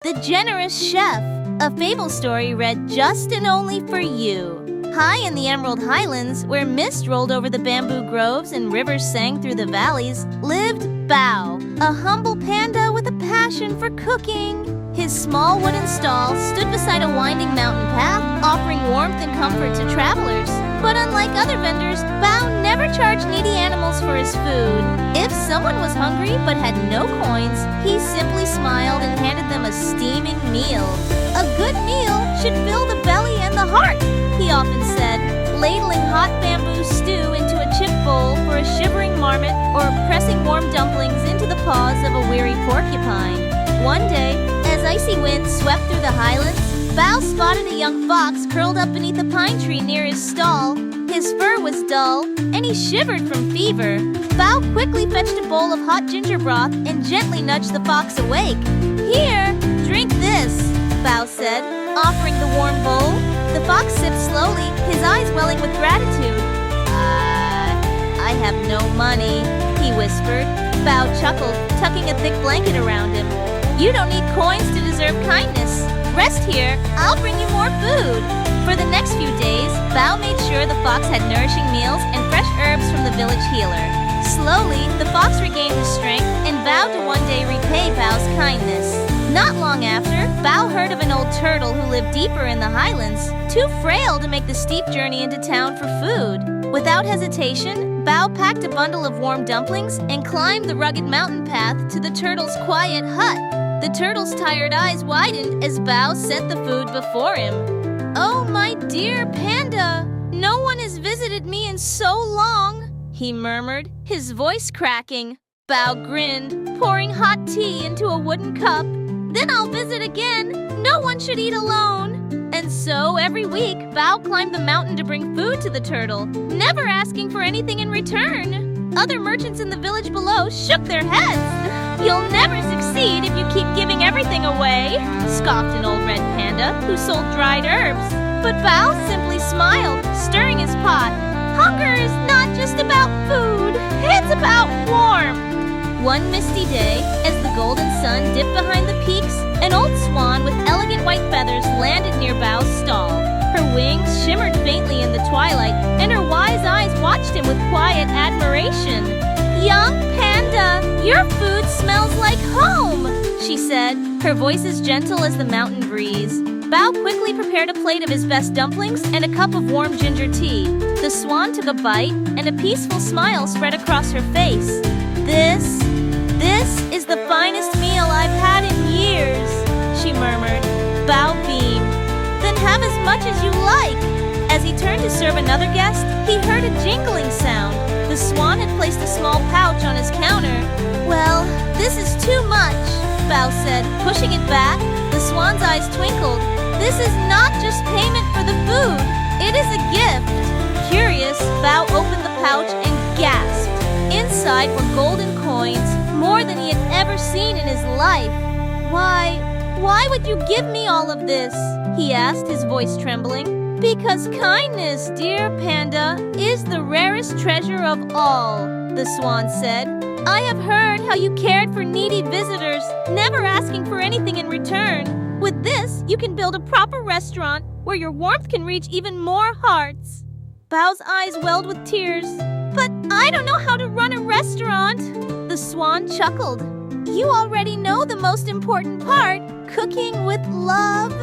The Generous Chef, a fable story read just and only for you. High in the Emerald Highlands, where mist rolled over the bamboo groves and rivers sang through the valleys, lived Bao, a humble panda with a passion for cooking. His small wooden stall stood beside a winding mountain path, offering warmth and comfort to travelers. But unlike other vendors, Bao never charged needy animals for his food. If someone was hungry but had no coins, he simply smiled and handed them a steaming meal. A good meal should fill the belly and the heart, he often said, ladling hot bamboo stew into a chip bowl for a shivering marmot or pressing warm dumplings into the paws of a weary porcupine. One day, as icy winds swept through the highlands, Bao spotted a young fox curled up beneath a pine tree near his stall. His fur was dull, and he shivered from fever. Bao quickly fetched a bowl of hot ginger broth and gently nudged the fox awake. "Here, drink this," Bao said, offering the warm bowl. The fox sipped slowly, his eyes welling with gratitude. I have no money," he whispered. Bao chuckled, tucking a thick blanket around him. "You don't need coins to deserve kindness. Rest here, I'll bring you more food." For the next few days, Bao made sure the fox had nourishing meals and fresh herbs from the village healer. Slowly, the fox regained his strength and vowed to one day repay Bao's kindness. Not long after, Bao heard of an old turtle who lived deeper in the highlands, too frail to make the steep journey into town for food. Without hesitation, Bao packed a bundle of warm dumplings and climbed the rugged mountain path to the turtle's quiet hut. The turtle's tired eyes widened as Bao set the food before him. "Oh, my dear panda, no one has visited me in so long," he murmured, his voice cracking. Bao grinned, pouring hot tea into a wooden cup. "Then I'll visit again. No one should eat alone." And so, every week, Bao climbed the mountain to bring food to the turtle, never asking for anything in return. Other merchants in the village below shook their heads. "You'll never succeed if you keep giving everything away," scoffed an old red panda who sold dried herbs. But Bao simply smiled, stirring his pot. "Hunger is not just about food, it's about warmth." One misty day, as the golden sun dipped behind the peaks, an old swan with elegant white feathers landed near Bao's stall. Her wings shimmered faintly in the twilight, and her wise eyes watched him with quiet admiration. "Young panda, your food smells like home," she said, her voice as gentle as the mountain breeze. Bao quickly prepared a plate of his best dumplings and a cup of warm ginger tea. The swan took a bite, and a peaceful smile spread across her face. This is the finest meal I've had in years," she murmured. Bao beamed. "Then have as much as you like." As he turned to serve another guest, he heard a jingling sound. The swan had placed a small pouch on his counter. "Well, this is too much," Bao said, pushing it back. The swan's eyes twinkled. "This is not just payment for the food. It is a gift." Curious, Bao opened the pouch and gasped. Inside were golden coins, more than he had ever seen in his life. Why would you give me all of this?" he asked, his voice trembling. "Because kindness, dear panda, is the rarest treasure of all," the swan said. "I have heard how you cared for needy visitors, never asking for anything in return. With this, you can build a proper restaurant where your warmth can reach even more hearts." Bao's eyes welled with tears. "But I don't know how to run a restaurant," the swan chuckled. "You already know the most important part, cooking with love.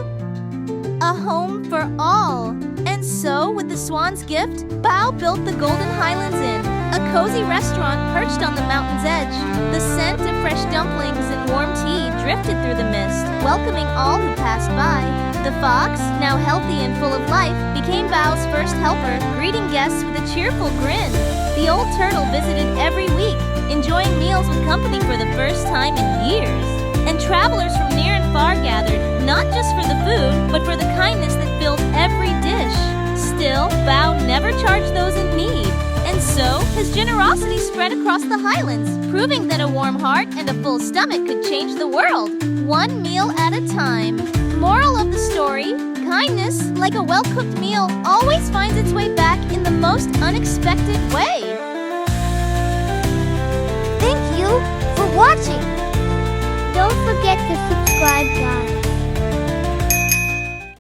A home for all." And so, with the swan's gift, Bao built the Golden Highlands Inn, a cozy restaurant perched on the mountain's edge. The scent of fresh dumplings and warm tea drifted through the mist, welcoming all who passed by. The fox, now healthy and full of life, became Bao's first helper, greeting guests with a cheerful grin. The old turtle visited every week, enjoying meals with company for the first time in years. And travelers from near and far gathered, not just for the food, but for the kindness that filled every dish. Still, Bao never charged those in need. And so, his generosity spread across the highlands, proving that a warm heart and a full stomach could change the world, one meal at a time. Moral of the story, kindness, like a well-cooked meal, always finds its way back in the most unexpected way. Thank you for watching. Don't forget to subscribe, guys.